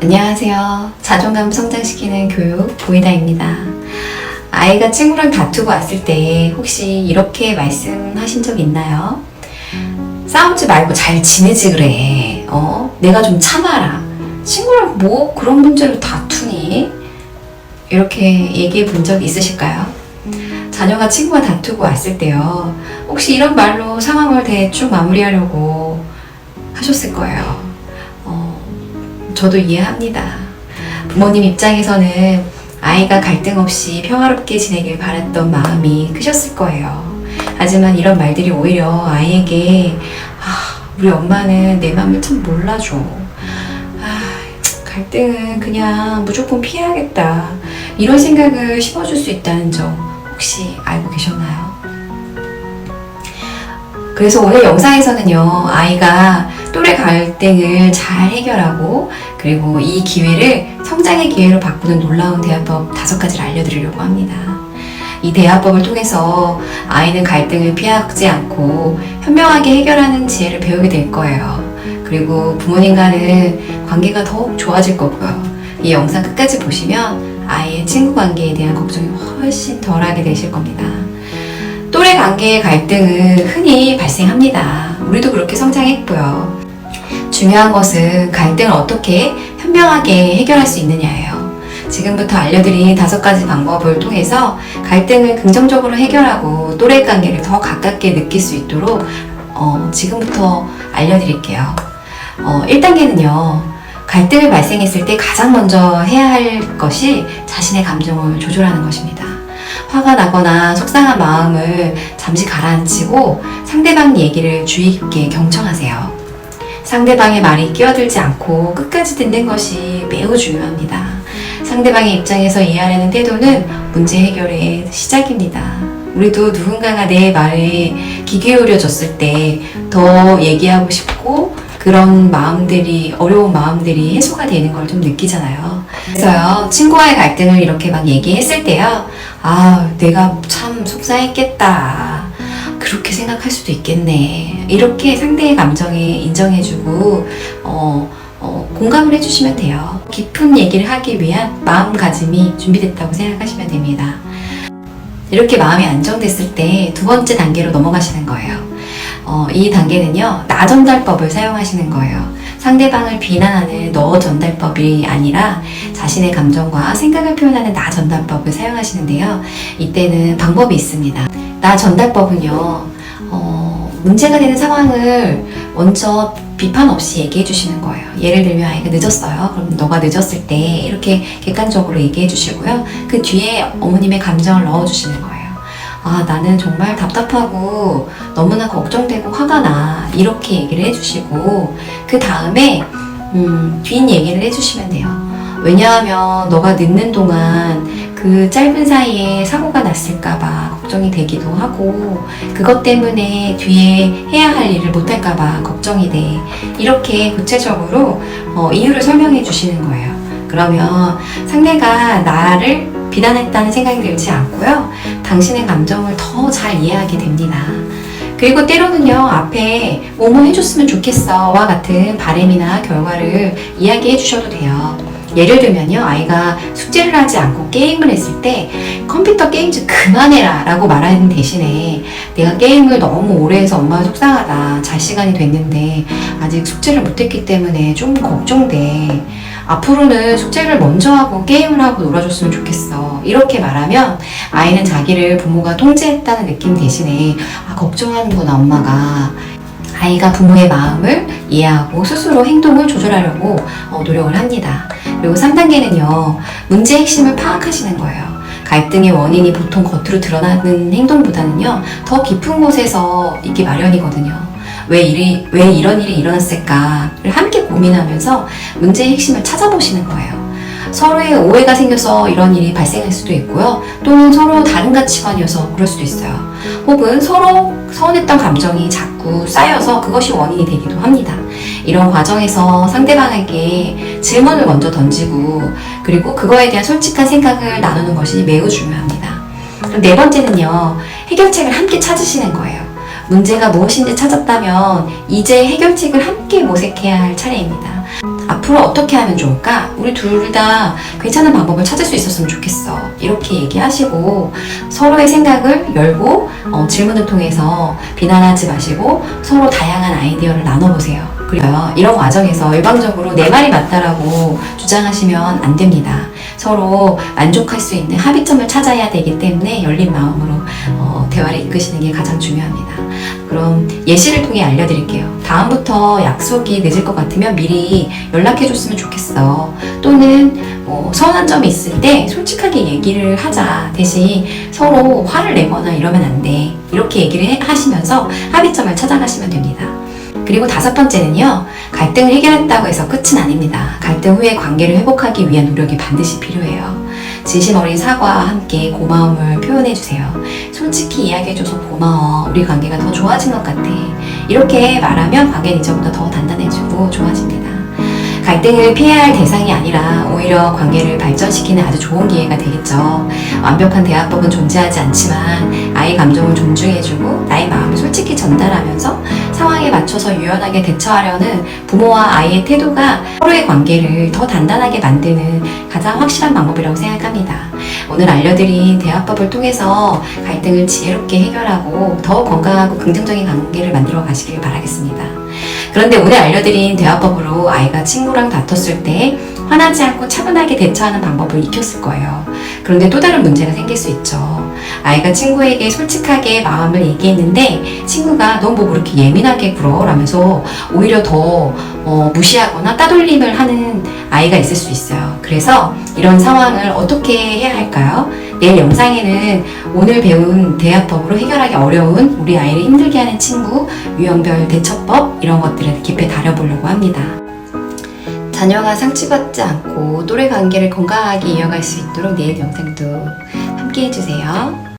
안녕하세요. 자존감 성장시키는 교육 보이다입니다. 아이가 친구랑 다투고 왔을 때 혹시 이렇게 말씀하신 적 있나요? 싸우지 말고 잘 지내지 그래. 내가 좀 참아라. 친구랑 뭐 그런 문제로 다투니? 이렇게 얘기해 본 적 있으실까요? 자녀가 친구와 다투고 왔을 때요. 혹시 이런 말로 상황을 대충 마무리하려고 하셨을 거예요. 저도 이해합니다. 부모님 입장에서는 아이가 갈등 없이 평화롭게 지내길 바랐던 마음이 크셨을 거예요. 하지만 이런 말들이 오히려 아이에게 우리 엄마는 내 마음을 참 몰라줘. 갈등은 그냥 무조건 피해야겠다. 이런 생각을 심어줄 수 있다는 점 혹시 알고 계셨나요? 그래서 오늘 영상에서는요, 아이가 또래 갈등을 잘 해결하고 그리고 이 기회를 성장의 기회로 바꾸는 놀라운 대화법 5가지를 알려드리려고 합니다. 이 대화법을 통해서 아이는 갈등을 피하지 않고 현명하게 해결하는 지혜를 배우게 될 거예요. 그리고 부모님과는 관계가 더욱 좋아질 거고요. 이 영상 끝까지 보시면 아이의 친구 관계에 대한 걱정이 훨씬 덜하게 되실 겁니다. 또래 관계의 갈등은 흔히 발생합니다. 우리도 그렇게 성장했고요. 중요한 것은 갈등을 어떻게 현명하게 해결할 수 있느냐예요. 지금부터 알려드린 5가지 방법을 통해서 갈등을 긍정적으로 해결하고 또래 관계를 더 가깝게 느낄 수 있도록 지금부터 알려드릴게요. 1단계는요. 갈등을 발생했을 때 가장 먼저 해야 할 것이 자신의 감정을 조절하는 것입니다. 화가 나거나 속상한 마음을 잠시 가라앉히고 상대방 얘기를 주의 깊게 경청하세요. 상대방의 말이 끼어들지 않고 끝까지 듣는 것이 매우 중요합니다. 상대방의 입장에서 이해하려는 태도는 문제 해결의 시작입니다. 우리도 누군가가 내 말에 귀 기울여 줬을 때 더 얘기하고 싶고 그런 마음들이, 어려운 마음들이 해소가 되는 걸 좀 느끼잖아요. 그래서요, 친구와의 갈등을 이렇게 막 얘기했을 때요, 내가 참 속상했겠다. 그렇게 생각할 수도 있겠네. 이렇게 상대의 감정에 인정해주고, 공감을 해주시면 돼요. 깊은 얘기를 하기 위한 마음가짐이 준비됐다고 생각하시면 됩니다. 이렇게 마음이 안정됐을 때 2번째 단계로 넘어가시는 거예요. 이 단계는요, 나 전달법을 사용하시는 거예요. 상대방을 비난하는 너 전달법이 아니라 자신의 감정과 생각을 표현하는 나 전달법을 사용하시는데요. 이때는 방법이 있습니다. 나 전달법은요, 문제가 되는 상황을 먼저 비판 없이 얘기해 주시는 거예요. 예를 들면 아이가 늦었어요. 그럼 너가 늦었을 때 이렇게 객관적으로 얘기해 주시고요. 그 뒤에 어머님의 감정을 넣어 주시는 거예요. 나는 정말 답답하고 너무나 걱정되고 화가 나. 이렇게 얘기를 해주시고 그 다음에 뒷 얘기를 해주시면 돼요. 왜냐하면 너가 늦는 동안 그 짧은 사이에 사고가 났을까봐 걱정이 되기도 하고 그것 때문에 뒤에 해야 할 일을 못할까봐 걱정이 돼. 이렇게 구체적으로 이유를 설명해 주시는 거예요. 그러면 상대가 나를 비난했다는 생각이 들지 않고요. 당신의 감정을 더 잘 이해하게 됩니다. 그리고 때로는요, 앞에 뭐뭐 해줬으면 좋겠어와 같은 바람이나 결과를 이야기해 주셔도 돼요. 예를 들면요, 아이가 숙제를 하지 않고 게임을 했을 때 컴퓨터 게임 좀 그만해라 라고 말하는 대신에 내가 게임을 너무 오래 해서 엄마가 속상하다. 잘 시간이 됐는데 아직 숙제를 못했기 때문에 좀 걱정돼. 앞으로는 숙제를 먼저 하고 게임을 하고 놀아줬으면 좋겠어. 이렇게 말하면 아이는 자기를 부모가 통제했다는 느낌 대신에 걱정하는구나 엄마가. 아이가 부모의 마음을 이해하고 스스로 행동을 조절하려고 노력을 합니다. 그리고 3단계는요. 문제의 핵심을 파악하시는 거예요. 갈등의 원인이 보통 겉으로 드러나는 행동보다는요. 더 깊은 곳에서 있기 마련이거든요. 왜 이런 일이 일어났을까를 함께 고민하면서 문제의 핵심을 찾아보시는 거예요. 서로의 오해가 생겨서 이런 일이 발생할 수도 있고요. 또는 서로 다른 가치관이어서 그럴 수도 있어요. 혹은 서로 서운했던 감정이 자꾸 쌓여서 그것이 원인이 되기도 합니다. 이런 과정에서 상대방에게 질문을 먼저 던지고 그리고 그거에 대한 솔직한 생각을 나누는 것이 매우 중요합니다. 그럼 4번째는요. 해결책을 함께 찾으시는 거예요. 문제가 무엇인지 찾았다면 이제 해결책을 함께 모색해야 할 차례입니다. 앞으로 어떻게 하면 좋을까? 우리 둘 다 괜찮은 방법을 찾을 수 있었으면 좋겠어. 이렇게 얘기하시고 서로의 생각을 열고 질문을 통해서 비난하지 마시고 서로 다양한 아이디어를 나눠보세요. 그리고 이런 과정에서 일방적으로 내 말이 맞다라고 주장하시면 안 됩니다. 서로 만족할 수 있는 합의점을 찾아야 되기 때문에 열린 마음으로 대화를 이끄시는 게 가장 중요합니다. 그럼 예시를 통해 알려드릴게요. 다음부터 약속이 늦을 것 같으면 미리 연락해줬으면 좋겠어. 또는 서운한 점이 있을 때 솔직하게 얘기를 하자. 대신 서로 화를 내거나 이러면 안 돼. 이렇게 얘기를 하시면서 합의점을 찾아가시면 됩니다. 그리고 5번째는요, 갈등을 해결했다고 해서 끝은 아닙니다. 갈등 후에 관계를 회복하기 위한 노력이 반드시 필요해요. 진심 어린 사과와 함께 고마움을 표현해주세요. 솔직히 이야기해줘서 고마워. 우리 관계가 더 좋아진 것 같아. 이렇게 말하면 관계는 이제부터 더 단단해지고 좋아집니다. 갈등을 피해야 할 대상이 아니라 오히려 관계를 발전시키는 아주 좋은 기회가 되겠죠. 완벽한 대화법은 존재하지 않지만 아이 감정을 존중해주고 나의 마음을 솔직히 전달하면서 상황에 맞춰서 유연하게 대처하려는 부모와 아이의 태도가 서로의 관계를 더 단단하게 만드는 가장 확실한 방법이라고 생각합니다. 오늘 알려드린 대화법을 통해서 갈등을 지혜롭게 해결하고 더 건강하고 긍정적인 관계를 만들어 가시길 바라겠습니다. 그런데 오늘 알려드린 대화법으로 아이가 친구랑 다퉜을 때 화나지 않고 차분하게 대처하는 방법을 익혔을 거예요. 그런데 또 다른 문제가 생길 수 있죠. 아이가 친구에게 솔직하게 마음을 얘기했는데 친구가 너 뭐 그렇게 예민하게 굴어? 라면서 오히려 더 무시하거나 따돌림을 하는 아이가 있을 수 있어요. 그래서 이런 상황을 어떻게 해야 할까요? 내일 영상에는 오늘 배운 대화법으로 해결하기 어려운 우리 아이를 힘들게 하는 친구, 유형별 대처법 이런 것들을 깊이 다뤄보려고 합니다. 자녀가 상처받지 않고 또래 관계를 건강하게 이어갈 수 있도록 내일 영상도 함께 해주세요.